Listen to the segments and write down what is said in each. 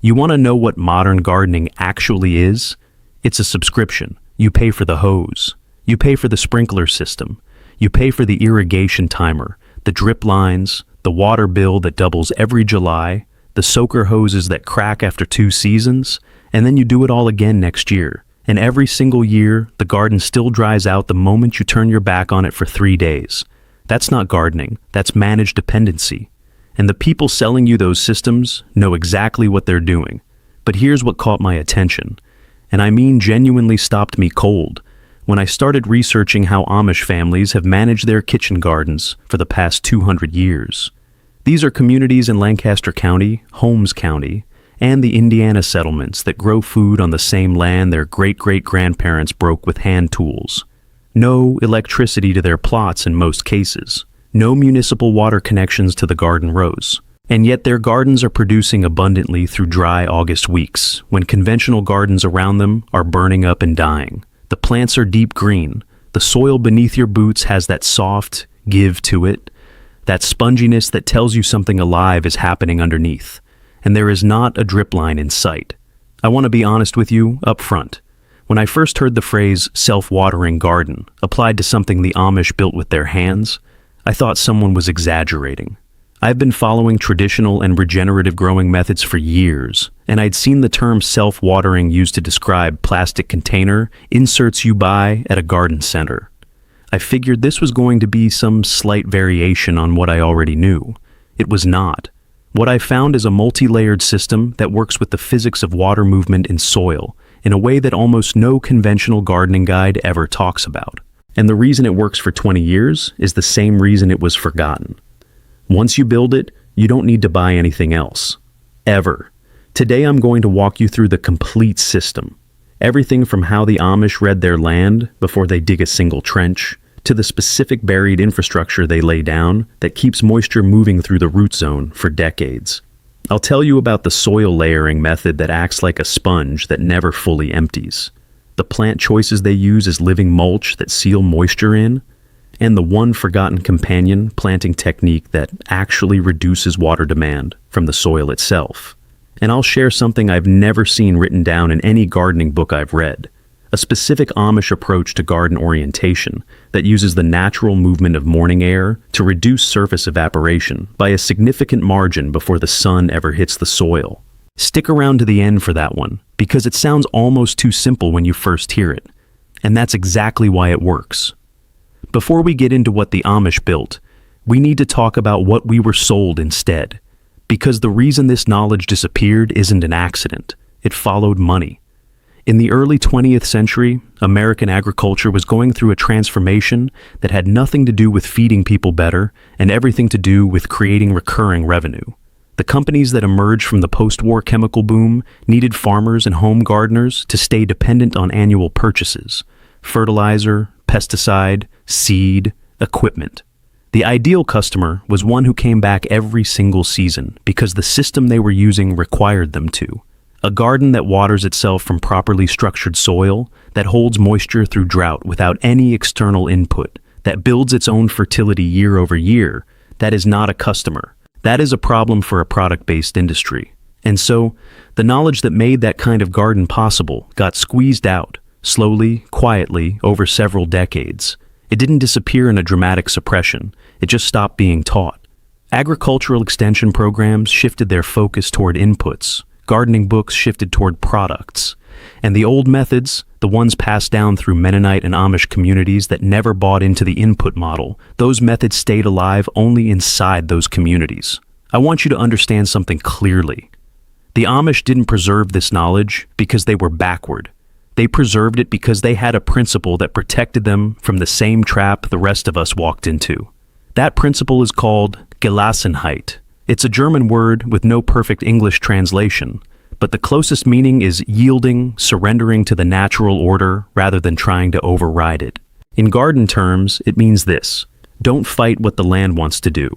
You want to know what modern gardening actually is? It's a subscription. You pay for the hose. You pay for the sprinkler system. You pay for the irrigation timer, the drip lines, the water bill that doubles every July, the soaker hoses that crack after 2 seasons, and then you do it all again next year. And every single year, the garden still dries out the moment you turn your back on it for 3 days. That's not gardening. That's managed dependency. And the people selling you those systems know exactly what they're doing. But here's what caught my attention, and I mean genuinely stopped me cold, when I started researching how Amish families have managed their kitchen gardens for the past 200 years. These are communities in Lancaster County, Holmes County, and the Indiana settlements that grow food on the same land their great-great-grandparents broke with hand tools. No electricity to their plots in most cases. No municipal water connections to the garden rows. And yet their gardens are producing abundantly through dry August weeks, when conventional gardens around them are burning up and dying. The plants are deep green. The soil beneath your boots has that soft give to it, that sponginess that tells you something alive is happening underneath. And there is not a drip line in sight. I want to be honest with you up front. When I first heard the phrase self-watering garden applied to something the Amish built with their hands, I thought someone was exaggerating. I've been following traditional and regenerative growing methods for years, and I'd seen the term self-watering used to describe plastic container inserts you buy at a garden center. I figured this was going to be some slight variation on what I already knew. It was not. What I found is a multi-layered system that works with the physics of water movement in soil in a way that almost no conventional gardening guide ever talks about. And the reason it works for 20 years is the same reason it was forgotten. Once you build it, you don't need to buy anything else. Ever. Today I'm going to walk you through the complete system. Everything from how the Amish read their land before they dig a single trench, to the specific buried infrastructure they lay down that keeps moisture moving through the root zone for decades. I'll tell you about the soil layering method that acts like a sponge that never fully empties, the plant choices they use as living mulch that seal moisture in, and the one forgotten companion planting technique that actually reduces water demand from the soil itself. And I'll share something I've never seen written down in any gardening book I've read, a specific Amish approach to garden orientation that uses the natural movement of morning air to reduce surface evaporation by a significant margin before the sun ever hits the soil. Stick around to the end for that one, because it sounds almost too simple when you first hear it. And that's exactly why it works. Before we get into what the Amish built, we need to talk about what we were sold instead. Because the reason this knowledge disappeared isn't an accident. It followed money. In the early 20th century, American agriculture was going through a transformation that had nothing to do with feeding people better and everything to do with creating recurring revenue. The companies that emerged from the post-war chemical boom needed farmers and home gardeners to stay dependent on annual purchases: fertilizer, pesticide, seed, equipment. The ideal customer was one who came back every single season because the system they were using required them to. A garden that waters itself from properly structured soil, that holds moisture through drought without any external input, that builds its own fertility year over year, that is not a customer. That is a problem for a product-based industry. And so, the knowledge that made that kind of garden possible got squeezed out, slowly, quietly, over several decades. It didn't disappear in a dramatic suppression. It just stopped being taught. Agricultural extension programs shifted their focus toward inputs. Gardening books shifted toward products. And the old methods, the ones passed down through Mennonite and Amish communities that never bought into the input model, those methods stayed alive only inside those communities. I want you to understand something clearly. The Amish didn't preserve this knowledge because they were backward. They preserved it because they had a principle that protected them from the same trap the rest of us walked into. That principle is called Gelassenheit. It's a German word with no perfect English translation, but the closest meaning is yielding, surrendering to the natural order rather than trying to override it. In garden terms, it means this: don't fight what the land wants to do.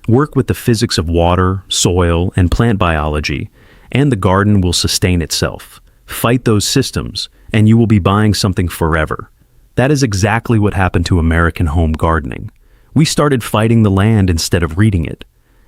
Work with the physics of water, soil, and plant biology, and the garden will sustain itself. Fight those systems, and you will be buying something forever. That is exactly what happened to American home gardening. We started fighting the land instead of reading it.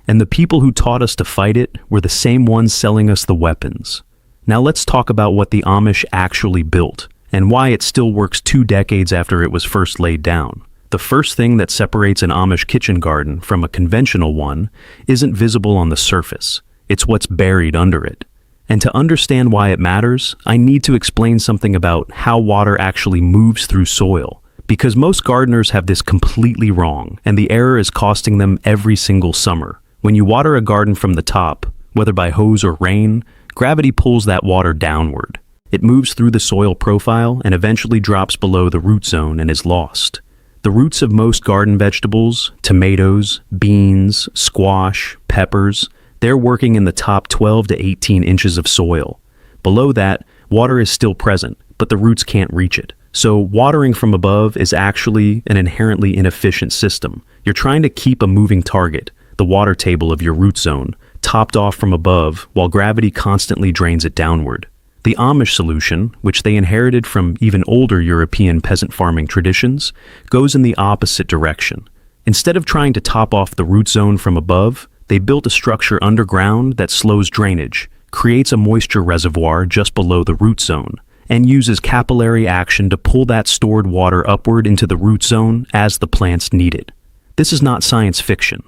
And the people who taught us to fight it were the same ones selling us the weapons. Now let's talk about what the Amish actually built, and why it still works 2 decades after it was first laid down. The first thing that separates an Amish kitchen garden from a conventional one isn't visible on the surface. It's what's buried under it. And to understand why it matters, I need to explain something about how water actually moves through soil. Because most gardeners have this completely wrong, and the error is costing them every single summer. When you water a garden from the top, whether by hose or rain, gravity pulls that water downward. It moves through the soil profile and eventually drops below the root zone and is lost. The roots of most garden vegetables, tomatoes, beans, squash, peppers, they're working in the top 12 to 18 inches of soil. Below that, water is still present, but the roots can't reach it. So watering from above is actually an inherently inefficient system. You're trying to keep a moving target, the water table of your root zone, topped off from above while gravity constantly drains it downward. The Amish solution, which they inherited from even older European peasant farming traditions, goes in the opposite direction. Instead of trying to top off the root zone from above, they built a structure underground that slows drainage, creates a moisture reservoir just below the root zone, and uses capillary action to pull that stored water upward into the root zone as the plants need it. This is not science fiction.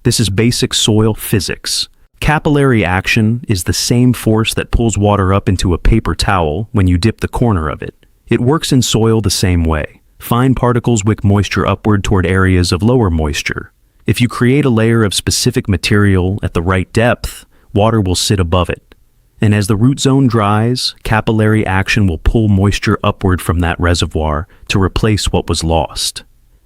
This is basic soil physics. Capillary action is the same force that pulls water up into a paper towel when you dip the corner of it. It works in soil the same way. Fine particles wick moisture upward toward areas of lower moisture. If you create a layer of specific material at the right depth, water will sit above it. And as the root zone dries, capillary action will pull moisture upward from that reservoir to replace what was lost.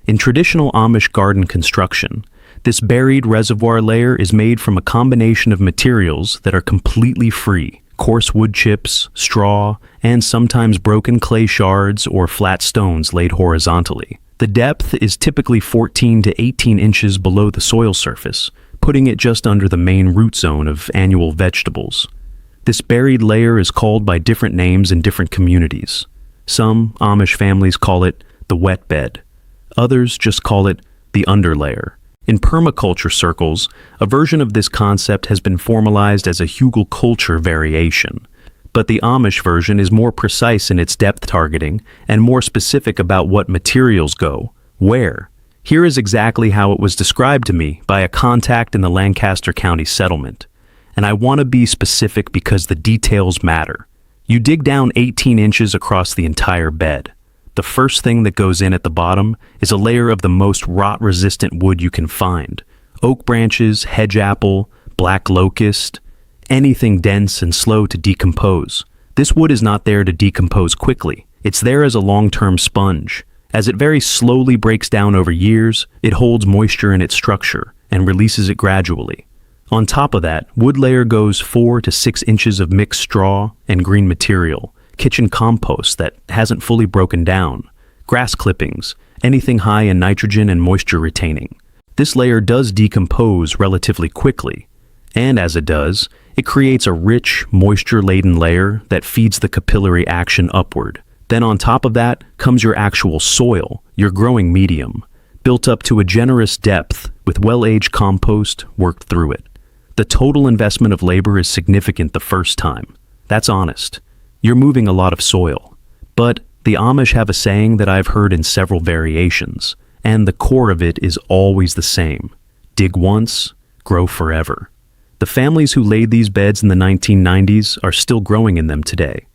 In traditional Amish garden construction, this buried reservoir layer is made from a combination of materials that are completely free: coarse wood chips, straw, and sometimes broken clay shards or flat stones laid horizontally. The depth is typically 14 to 18 inches below the soil surface, putting it just under the main root zone of annual vegetables. This buried layer is called by different names in different communities. Some Amish families call it the wet bed. Others just call it the underlayer. In permaculture circles, a version of this concept has been formalized as a hugelkultur variation. But the Amish version is more precise in its depth targeting and more specific about what materials go, where. Here is exactly how it was described to me by a contact in the Lancaster County settlement. And I want to be specific because the details matter. You dig down 18 inches across the entire bed. The first thing that goes in at the bottom is a layer of the most rot-resistant wood you can find. Oak branches, hedge apple, black locust, anything dense and slow to decompose. This wood is not there to decompose quickly. It's there as a long-term sponge. As it very slowly breaks down over years, it holds moisture in its structure and releases it gradually. On top of that, wood layer goes 4 to 6 inches of mixed straw and green material, kitchen compost that hasn't fully broken down, grass clippings, anything high in nitrogen and moisture retaining. This layer does decompose relatively quickly, and as it does, it creates a rich, moisture-laden layer that feeds the capillary action upward. Then on top of that comes your actual soil, your growing medium, built up to a generous depth with well-aged compost worked through it. The total investment of labor is significant the first time. That's honest. You're moving a lot of soil. But the Amish have a saying that I've heard in several variations, and the core of it is always the same: dig once, grow forever. The families who laid these beds in the 1990s are still growing in them today.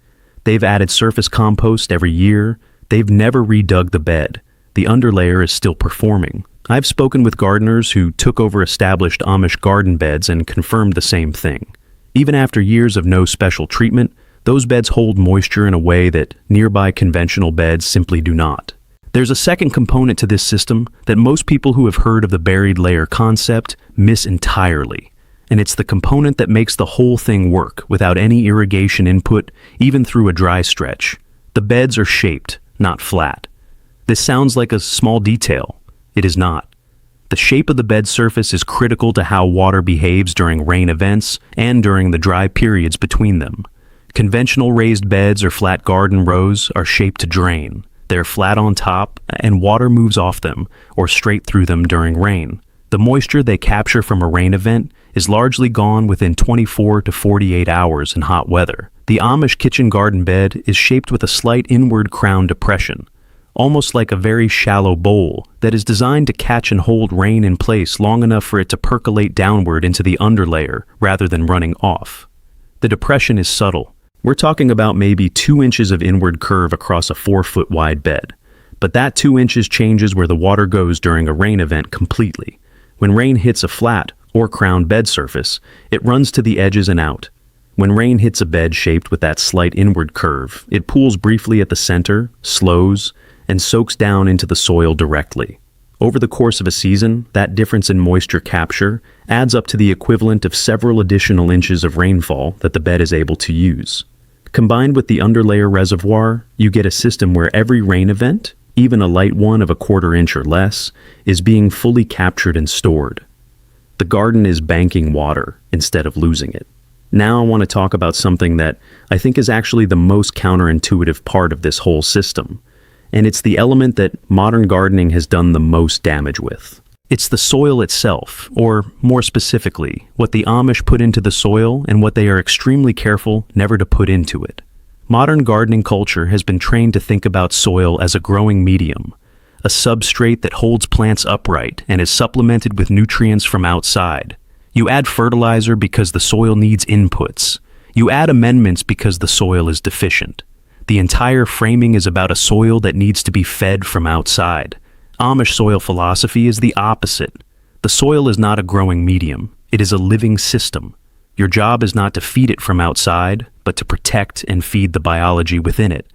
They've added surface compost every year. They've never redug the bed. The underlayer is still performing. I've spoken with gardeners who took over established Amish garden beds and confirmed the same thing. Even after years of no special treatment, those beds hold moisture in a way that nearby conventional beds simply do not. There's a second component to this system that most people who have heard of the buried layer concept miss entirely. And it's the component that makes the whole thing work without any irrigation input, even through a dry stretch. The beds are shaped, not flat. This sounds like a small detail. It is not. The shape of the bed surface is critical to how water behaves during rain events and during the dry periods between them. Conventional raised beds or flat garden rows are shaped to drain. They're flat on top, and water moves off them or straight through them during rain. The moisture they capture from a rain event is largely gone within 24 to 48 hours in hot weather. The Amish kitchen garden bed is shaped with a slight inward crown depression, almost like a very shallow bowl that is designed to catch and hold rain in place long enough for it to percolate downward into the underlayer rather than running off. The depression is subtle. We're talking about maybe 2 inches of inward curve across a 4-foot wide bed. But that 2 inches changes where the water goes during a rain event completely. When rain hits a flat or crowned bed surface, it runs to the edges and out. When rain hits a bed shaped with that slight inward curve, it pools briefly at the center, slows, and soaks down into the soil directly. Over the course of a season, that difference in moisture capture adds up to the equivalent of several additional inches of rainfall that the bed is able to use. Combined with the underlayer reservoir, you get a system where every rain event, even a light one of a 1/4 inch or less, is being fully captured and stored. The garden is banking water instead of losing it. Now I want to talk about something that I think is actually the most counterintuitive part of this whole system, and it's the element that modern gardening has done the most damage with. It's the soil itself, or more specifically, what the Amish put into the soil and what they are extremely careful never to put into it. Modern gardening culture has been trained to think about soil as a growing medium, a substrate that holds plants upright and is supplemented with nutrients from outside. You add fertilizer because the soil needs inputs. You add amendments because the soil is deficient. The entire framing is about a soil that needs to be fed from outside. Amish soil philosophy is the opposite. The soil is not a growing medium. It is a living system. Your job is not to feed it from outside, but to protect and feed the biology within it.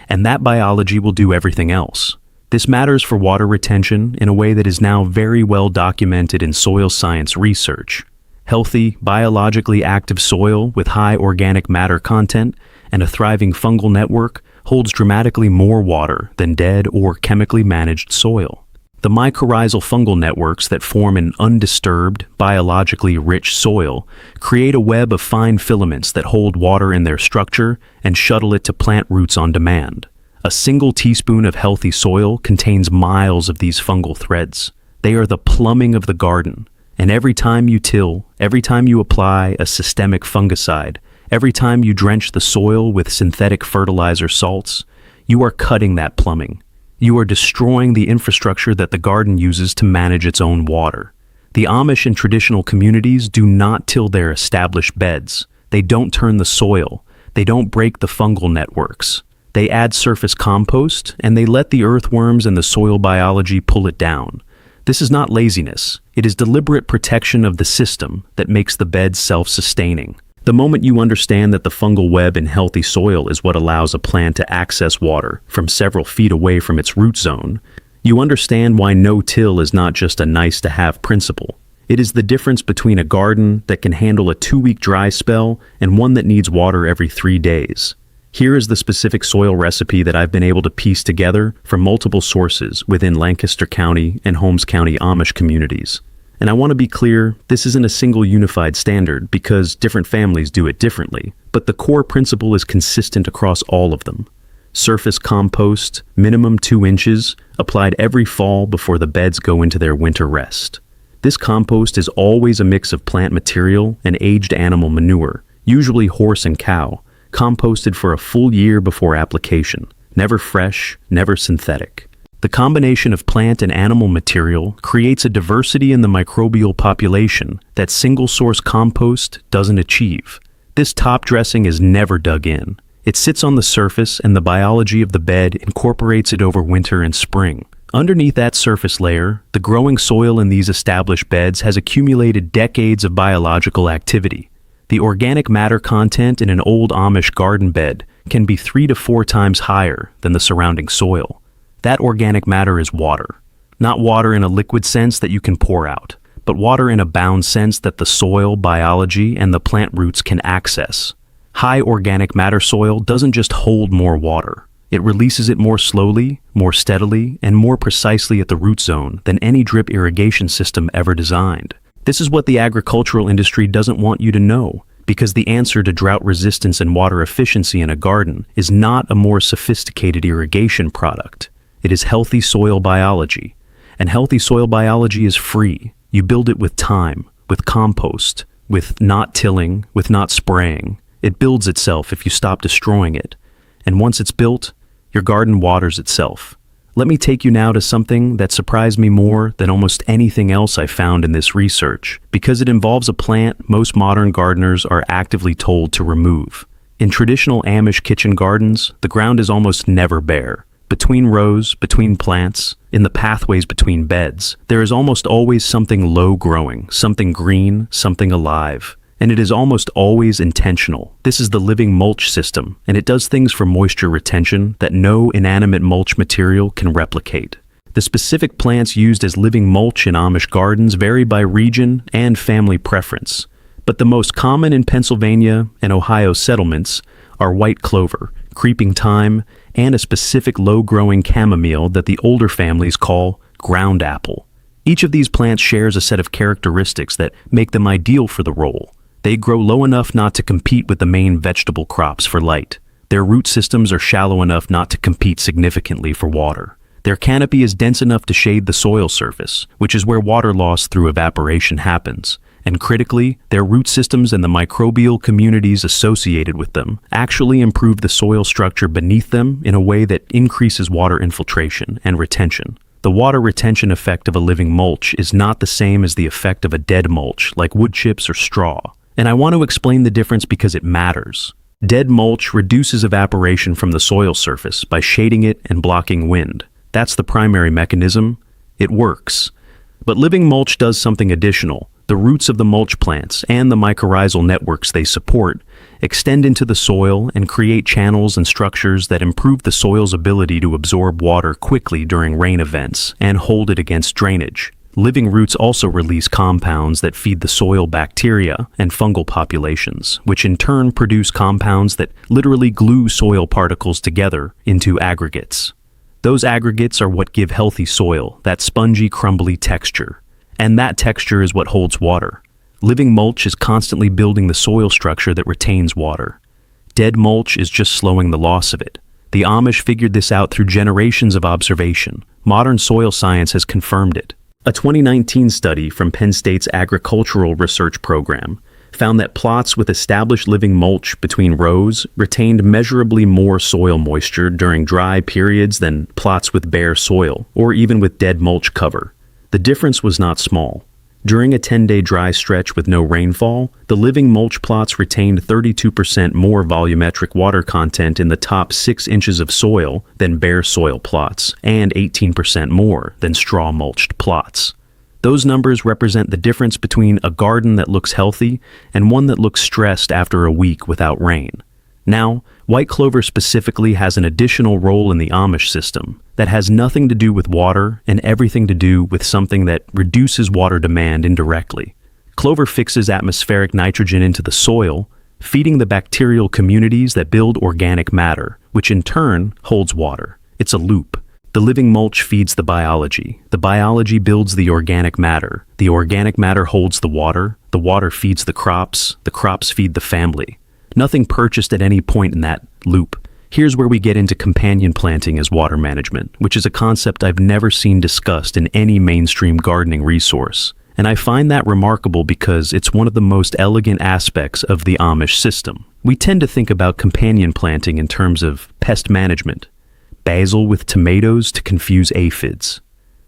And that biology will do everything else. This matters for water retention in a way that is now very well documented in soil science research. Healthy, biologically active soil with high organic matter content and a thriving fungal network holds dramatically more water than dead or chemically managed soil. The mycorrhizal fungal networks that form an undisturbed, biologically rich soil create a web of fine filaments that hold water in their structure and shuttle it to plant roots on demand. A single teaspoon of healthy soil contains miles of these fungal threads. They are the plumbing of the garden, and every time you till, every time you apply a systemic fungicide, every time you drench the soil with synthetic fertilizer salts, you are cutting that plumbing. You are destroying the infrastructure that the garden uses to manage its own water. The Amish and traditional communities do not till their established beds. They don't turn the soil. They don't break the fungal networks. They add surface compost, and they let the earthworms and the soil biology pull it down. This is not laziness. It is deliberate protection of the system that makes the bed self-sustaining. The moment you understand that the fungal web in healthy soil is what allows a plant to access water from several feet away from its root zone, you understand why no-till is not just a nice-to-have principle. It is the difference between a garden that can handle a 2-week dry spell and one that needs water every 3 days. Here is the specific soil recipe that I've been able to piece together from multiple sources within Lancaster County and Holmes County Amish communities. And I want to be clear, this isn't a single unified standard because different families do it differently, but the core principle is consistent across all of them. Surface compost, minimum 2 inches, applied every fall before the beds go into their winter rest. This compost is always a mix of plant material and aged animal manure, usually horse and cow, composted for a full year before application. Never fresh, never synthetic. The combination of plant and animal material creates a diversity in the microbial population that single-source compost doesn't achieve. This top dressing is never dug in. It sits on the surface and the biology of the bed incorporates it over winter and spring. Underneath that surface layer, the growing soil in these established beds has accumulated decades of biological activity. The organic matter content in an old Amish garden bed can be 3 to 4 times higher than the surrounding soil. That organic matter is water. Not water in a liquid sense that you can pour out, but water in a bound sense that the soil, biology, and the plant roots can access. High organic matter soil doesn't just hold more water. It releases it more slowly, more steadily, and more precisely at the root zone than any drip irrigation system ever designed. This is what the agricultural industry doesn't want you to know, because the answer to drought resistance and water efficiency in a garden is not a more sophisticated irrigation product. It is healthy soil biology, and healthy soil biology is free. You build it with time, with compost, with not tilling, with not spraying. It builds itself if you stop destroying it. And once it's built, your garden waters itself. Let me take you now to something that surprised me more than almost anything else I found in this research, because it involves a plant most modern gardeners are actively told to remove. In traditional Amish kitchen gardens, the ground is almost never bare. Between rows, between plants, in the pathways between beds, there is almost always something low growing, something green, something alive. And it is almost always intentional. This is the living mulch system, and it does things for moisture retention that no inanimate mulch material can replicate. The specific plants used as living mulch in Amish gardens vary by region and family preference, but the most common in Pennsylvania and Ohio settlements are white clover, creeping thyme, and a specific low-growing chamomile that the older families call ground apple. Each of these plants shares a set of characteristics that make them ideal for the role. They grow low enough not to compete with the main vegetable crops for light. Their root systems are shallow enough not to compete significantly for water. Their canopy is dense enough to shade the soil surface, which is where water loss through evaporation happens. And critically, their root systems and the microbial communities associated with them actually improve the soil structure beneath them in a way that increases water infiltration and retention. The water retention effect of a living mulch is not the same as the effect of a dead mulch like wood chips or straw. And I want to explain the difference because it matters. Dead mulch reduces evaporation from the soil surface by shading it and blocking wind. That's the primary mechanism. It works. But living mulch does something additional. The roots of the mulch plants and the mycorrhizal networks they support extend into the soil and create channels and structures that improve the soil's ability to absorb water quickly during rain events and hold it against drainage. Living roots also release compounds that feed the soil bacteria and fungal populations, which in turn produce compounds that literally glue soil particles together into aggregates. Those aggregates are what give healthy soil that spongy, crumbly texture. And that texture is what holds water. Living mulch is constantly building the soil structure that retains water. Dead mulch is just slowing the loss of it. The Amish figured this out through generations of observation. Modern soil science has confirmed it. A 2019 study from Penn State's Agricultural Research Program found that plots with established living mulch between rows retained measurably more soil moisture during dry periods than plots with bare soil, or even with dead mulch cover. The difference was not small. During a 10-day dry stretch with no rainfall, the living mulch plots retained 32% more volumetric water content in the top 6 inches of soil than bare soil plots, and 18% more than straw-mulched plots. Those numbers represent the difference between a garden that looks healthy and one that looks stressed after a week without rain. Now, white clover specifically has an additional role in the Amish system that has nothing to do with water and everything to do with something that reduces water demand indirectly. Clover fixes atmospheric nitrogen into the soil, feeding the bacterial communities that build organic matter, which in turn holds water. It's a loop. The living mulch feeds the biology builds the organic matter holds the water feeds the crops feed the family. Nothing purchased at any point in that loop. Here's where we get into companion planting as water management, which is a concept I've never seen discussed in any mainstream gardening resource. And I find that remarkable because it's one of the most elegant aspects of the Amish system. We tend to think about companion planting in terms of pest management. Basil with tomatoes to confuse aphids.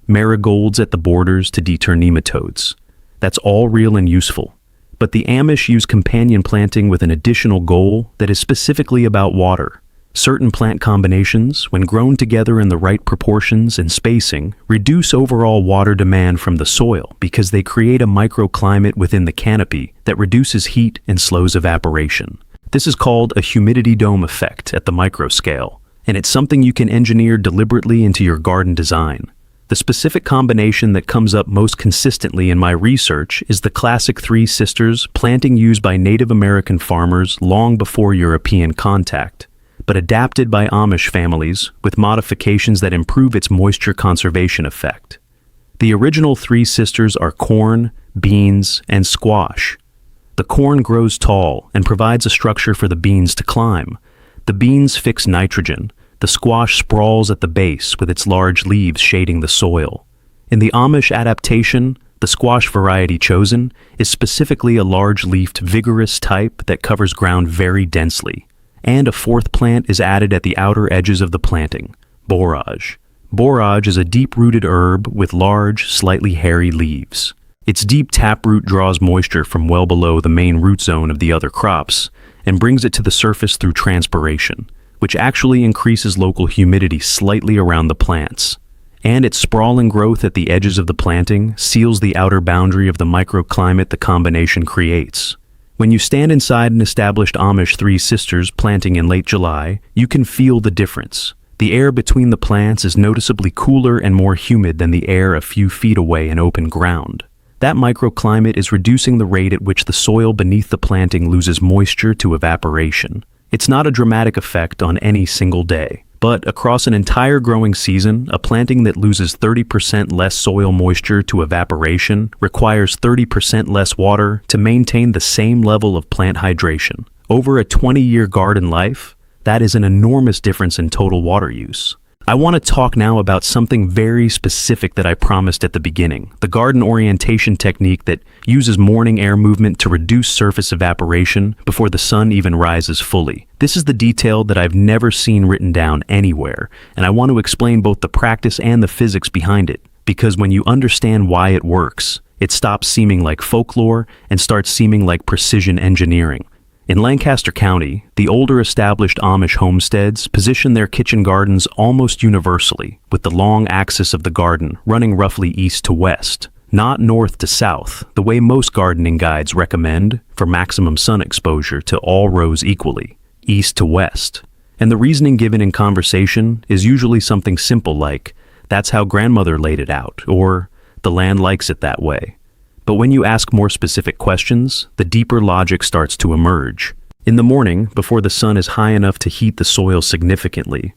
Marigolds at the borders to deter nematodes. That's all real and useful. But the Amish use companion planting with an additional goal that is specifically about water. Certain plant combinations, when grown together in the right proportions and spacing, reduce overall water demand from the soil because they create a microclimate within the canopy that reduces heat and slows evaporation. This is called a humidity dome effect at the microscale, and it's something you can engineer deliberately into your garden design. The specific combination that comes up most consistently in my research is the classic Three Sisters planting used by Native American farmers long before European contact, but adapted by Amish families with modifications that improve its moisture conservation effect. The original Three Sisters are corn, beans, and squash. The corn grows tall and provides a structure for the beans to climb. The beans fix nitrogen. The squash sprawls at the base with its large leaves shading the soil. In the Amish adaptation, The squash variety chosen is specifically a large-leafed, vigorous type that covers ground very densely. And a fourth plant is added at the outer edges of the planting, borage. Borage is a deep-rooted herb with large, slightly hairy leaves. Its deep taproot draws moisture from well below the main root zone of the other crops and brings it to the surface through transpiration, which actually increases local humidity slightly around the plants. And its sprawling growth at the edges of the planting seals the outer boundary of the microclimate the combination creates. When you stand inside an established Amish Three Sisters planting in late July, you can feel the difference. The air between the plants is noticeably cooler and more humid than the air a few feet away in open ground. That microclimate is reducing the rate at which the soil beneath the planting loses moisture to evaporation. It's not a dramatic effect on any single day, but across an entire growing season, a planting that loses 30% less soil moisture to evaporation requires 30% less water to maintain the same level of plant hydration. Over a 20-year garden life, that is an enormous difference in total water use. I want to talk now about something very specific that I promised at the beginning, the garden orientation technique that uses morning air movement to reduce surface evaporation before the sun even rises fully. This is the detail that I've never seen written down anywhere, and I want to explain both the practice and the physics behind it, because when you understand why it works, it stops seeming like folklore and starts seeming like precision engineering. In Lancaster County, the older established Amish homesteads position their kitchen gardens almost universally, with the long axis of the garden running roughly east to west, not north to south, the way most gardening guides recommend for maximum sun exposure to all rows equally, east to west. And the reasoning given in conversation is usually something simple like, "That's how grandmother laid it out," or "The land likes it that way." But when you ask more specific questions, the deeper logic starts to emerge. In the morning, before the sun is high enough to heat the soil significantly,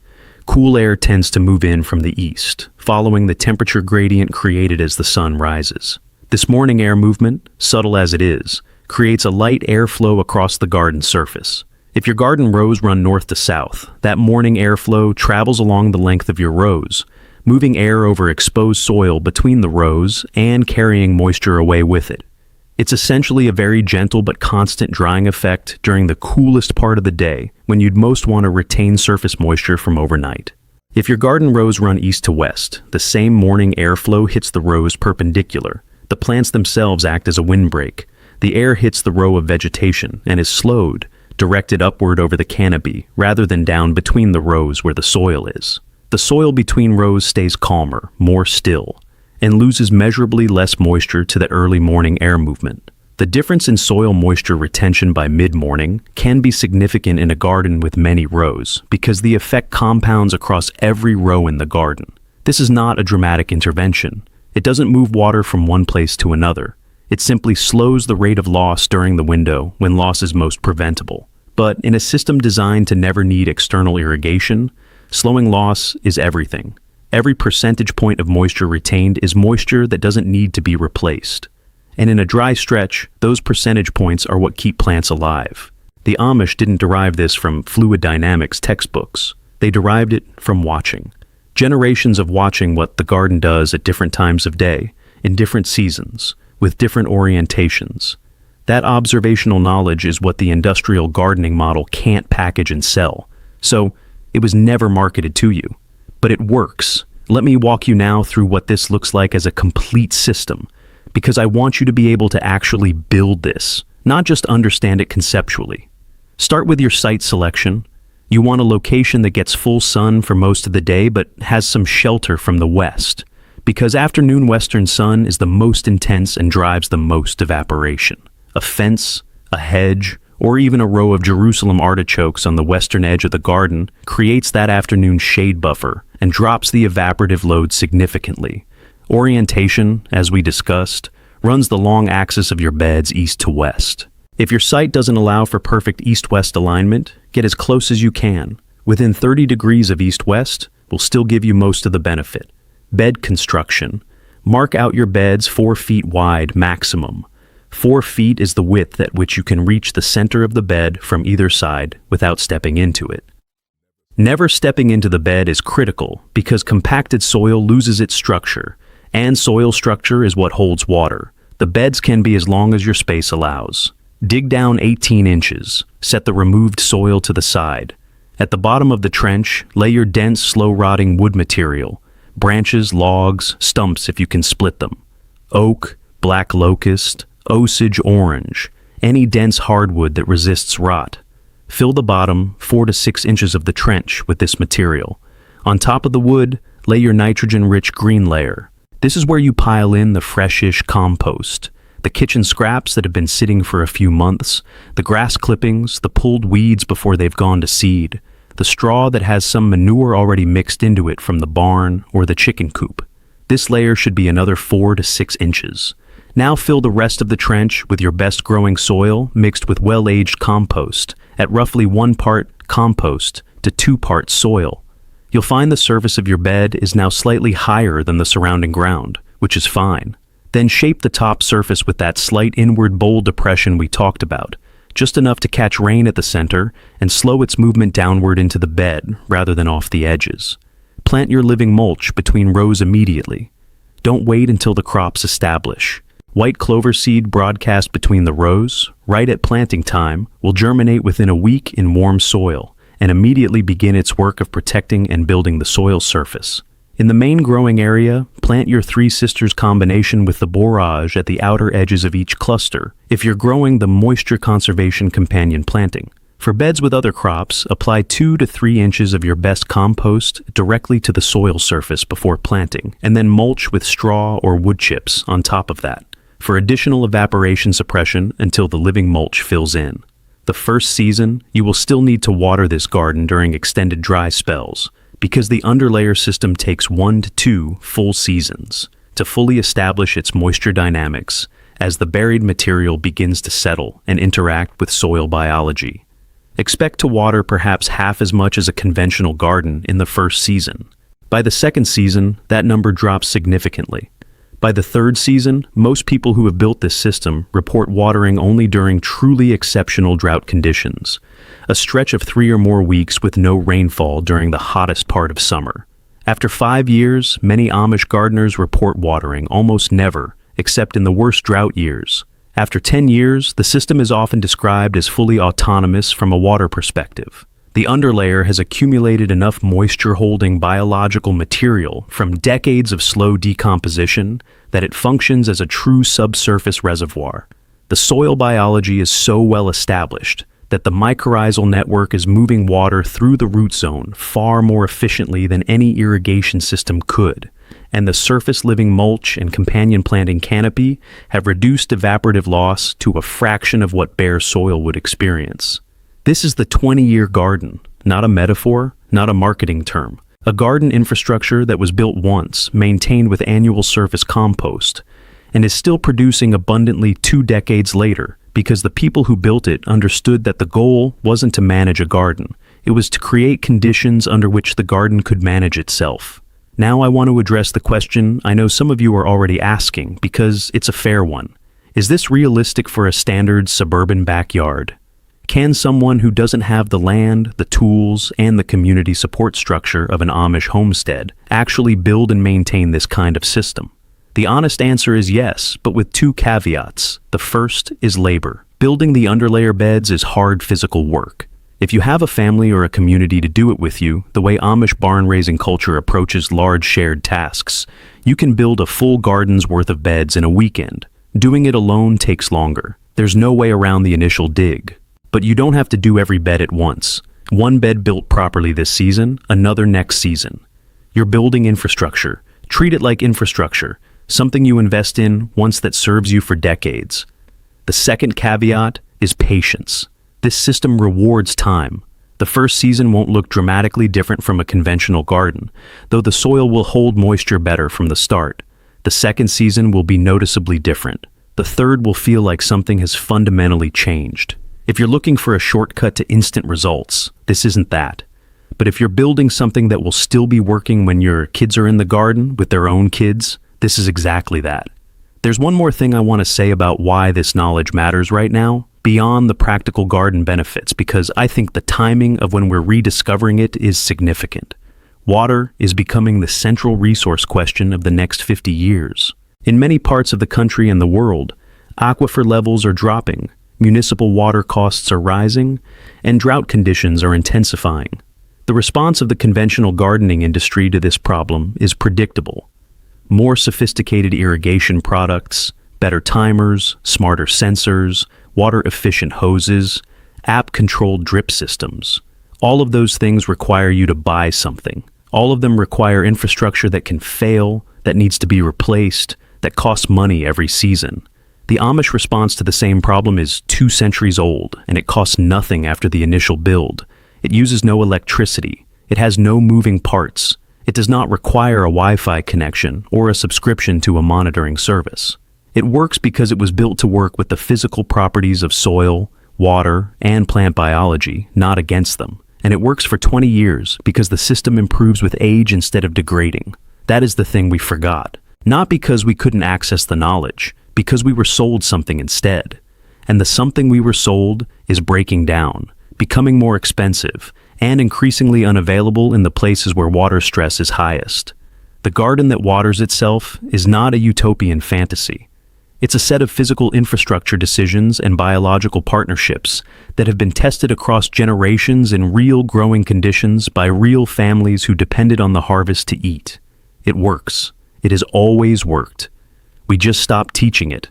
cool air tends to move in from the east, following the temperature gradient created as the sun rises. This morning air movement, subtle as it is, creates a light airflow across the garden surface. If your garden rows run north to south, that morning airflow travels along the length of your rows, moving air over exposed soil between the rows and carrying moisture away with it. It's essentially a very gentle but constant drying effect during the coolest part of the day when you'd most want to retain surface moisture from overnight. If your garden rows run east to west, the same morning airflow hits the rows perpendicular. The plants themselves act as a windbreak. The air hits the row of vegetation and is slowed, directed upward over the canopy rather than down between the rows where the soil is. The soil between rows stays calmer, more still, and loses measurably less moisture to the early morning air movement. The difference in soil moisture retention by mid-morning can be significant in a garden with many rows because the effect compounds across every row in the garden. This is not a dramatic intervention. It doesn't move water from one place to another. It simply slows the rate of loss during the window when loss is most preventable. But in a system designed to never need external irrigation, slowing loss is everything. Every percentage point of moisture retained is moisture that doesn't need to be replaced. And in a dry stretch, those percentage points are what keep plants alive. The Amish didn't derive this from fluid dynamics textbooks. They derived it from watching. Generations of watching what the garden does at different times of day, in different seasons, with different orientations. That observational knowledge is what the industrial gardening model can't package and sell. So, it was never marketed to you. But it works. Let me walk you now through what this looks like as a complete system, because I want you to be able to actually build this, not just understand it conceptually. Start with your site selection. You want a location that gets full sun for most of the day but has some shelter from the west, because afternoon western sun is the most intense and drives the most evaporation. A fence, a hedge, or even a row of Jerusalem artichokes on the western edge of the garden creates that afternoon shade buffer and drops the evaporative load significantly. Orientation, as we discussed, runs the long axis of your beds east to west. If your site doesn't allow for perfect east-west alignment, get as close as you can. Within 30 degrees of east-west will still give you most of the benefit. Bed construction. Mark out your beds 4 feet wide maximum. 4 feet is the width at which you can reach the center of the bed from either side without stepping into it. Never stepping into the bed is critical because compacted soil loses its structure, And soil structure is what holds water. The beds can be as long as your space allows. Dig down 18 inches. Set the removed soil to the side. At the bottom of the trench, lay your dense, slow-rotting wood material. Branches, logs, stumps if you can split them. Oak, black locust, Osage orange, any dense hardwood that resists rot. Fill the bottom 4 to 6 inches of the trench with this material. On top of the wood, lay your nitrogen-rich green layer. This is where you pile in the freshish compost, the kitchen scraps that have been sitting for a few months, the grass clippings, the pulled weeds before they've gone to seed, the straw that has some manure already mixed into it from the barn or the chicken coop. This layer should be another 4 to 6 inches. Now fill the rest of the trench with your best growing soil mixed with well-aged compost at roughly 1 part compost to 2 parts soil. You'll find the surface of your bed is now slightly higher than the surrounding ground, which is fine. Then shape the top surface with that slight inward bowl depression we talked about, just enough to catch rain at the center and slow its movement downward into the bed rather than off the edges. Plant your living mulch between rows immediately. Don't wait until the crops establish. White clover seed broadcast between the rows, right at planting time, will germinate within a week in warm soil and immediately begin its work of protecting and building the soil surface. In the main growing area, plant your Three Sisters combination with the borage at the outer edges of each cluster if you're growing the moisture conservation companion planting. For beds with other crops, apply 2 to 3 inches of your best compost directly to the soil surface before planting, and then mulch with straw or wood chips on top of that, for additional evaporation suppression until the living mulch fills in. The first season, you will still need to water this garden during extended dry spells, because the underlayer system takes 1 to 2 full seasons to fully establish its moisture dynamics as the buried material begins to settle and interact with soil biology. Expect to water perhaps half as much as a conventional garden in the first season. By the second season, that number drops significantly. By the third season, most people who have built this system report watering only during truly exceptional drought conditions, a stretch of 3 or more weeks with no rainfall during the hottest part of summer. After 5 years, many Amish gardeners report watering almost never, except in the worst drought years. After 10 years, the system is often described as fully autonomous from a water perspective. The underlayer has accumulated enough moisture-holding biological material from decades of slow decomposition that it functions as a true subsurface reservoir. The soil biology is so well established that the mycorrhizal network is moving water through the root zone far more efficiently than any irrigation system could, and the surface living mulch and companion planting canopy have reduced evaporative loss to a fraction of what bare soil would experience. This is the 20-year garden, not a metaphor, not a marketing term. A garden infrastructure that was built once, maintained with annual surface compost, and is still producing abundantly 2 decades later because the people who built it understood that the goal wasn't to manage a garden. It was to create conditions under which the garden could manage itself. Now I want to address the question I know some of you are already asking because it's a fair one. Is this realistic for a standard suburban backyard? Can someone who doesn't have the land, the tools, and the community support structure of an Amish homestead actually build and maintain this kind of system? The honest answer is yes, but with 2 caveats. The first is labor. Building the underlayer beds is hard physical work. If you have a family or a community to do it with you, the way Amish barn-raising culture approaches large shared tasks, you can build a full garden's worth of beds in a weekend. Doing it alone takes longer. There's no way around the initial dig. But you don't have to do every bed at once. 1 bed built properly this season, another next season. You're building infrastructure. Treat it like infrastructure, something you invest in once that serves you for decades. The second caveat is patience. This system rewards time. The first season won't look dramatically different from a conventional garden, though the soil will hold moisture better from the start. The second season will be noticeably different. The third will feel like something has fundamentally changed. If you're looking for a shortcut to instant results, this isn't that. But if you're building something that will still be working when your kids are in the garden with their own kids, this is exactly that. There's one more thing I want to say about why this knowledge matters right now, beyond the practical garden benefits, because I think the timing of when we're rediscovering it is significant. Water is becoming the central resource question of the next 50 years. In many parts of the country and the world, aquifer levels are dropping, municipal water costs are rising, and drought conditions are intensifying. The response of the conventional gardening industry to this problem is predictable. More sophisticated irrigation products, better timers, smarter sensors, water-efficient hoses, app-controlled drip systems. All of those things require you to buy something. All of them require infrastructure that can fail, that needs to be replaced, that costs money every season. The Amish response to the same problem is 2 centuries old, and it costs nothing after the initial build. It uses no electricity. It has no moving parts. It does not require a Wi-Fi connection or a subscription to a monitoring service. It works because it was built to work with the physical properties of soil, water, and plant biology, not against them. And it works for 20 years because the system improves with age instead of degrading. That is the thing we forgot. Not because we couldn't access the knowledge, because we were sold something instead. And the something we were sold is breaking down, becoming more expensive, and increasingly unavailable in the places where water stress is highest. The garden that waters itself is not a utopian fantasy. It's a set of physical infrastructure decisions and biological partnerships that have been tested across generations in real growing conditions by real families who depended on the harvest to eat. It works. It has always worked. We just stopped teaching it.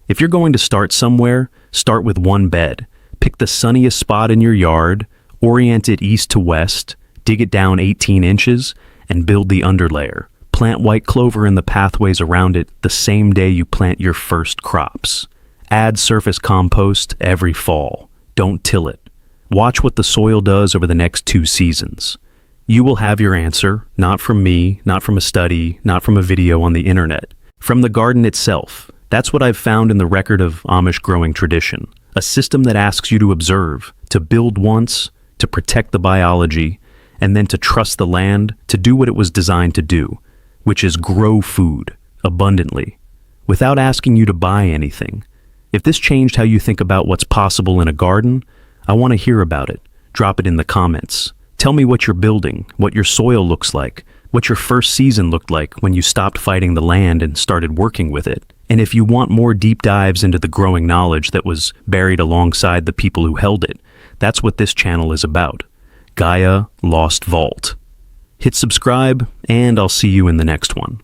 If you're going to start somewhere, start with one bed. Pick the sunniest spot in your yard, orient it east to west, dig it down 18 inches, and build the underlayer. Plant white clover in the pathways around it the same day you plant your first crops. Add surface compost every fall. Don't till it. Watch what the soil does over the next 2 seasons. You will have your answer, not from me, not from a study, not from a video on the internet. From the garden itself. That's what I've found in the record of Amish growing tradition. A system that asks you to observe, to build once, to protect the biology, and then to trust the land to do what it was designed to do, which is grow food abundantly, without asking you to buy anything. If this changed how you think about what's possible in a garden, I want to hear about it. Drop it in the comments. Tell me what you're building, what your soil looks like, what your first season looked like when you stopped fighting the land and started working with it. And if you want more deep dives into the growing knowledge that was buried alongside the people who held it, that's what this channel is about. Gaia Lost Vault. Hit subscribe, and I'll see you in the next one.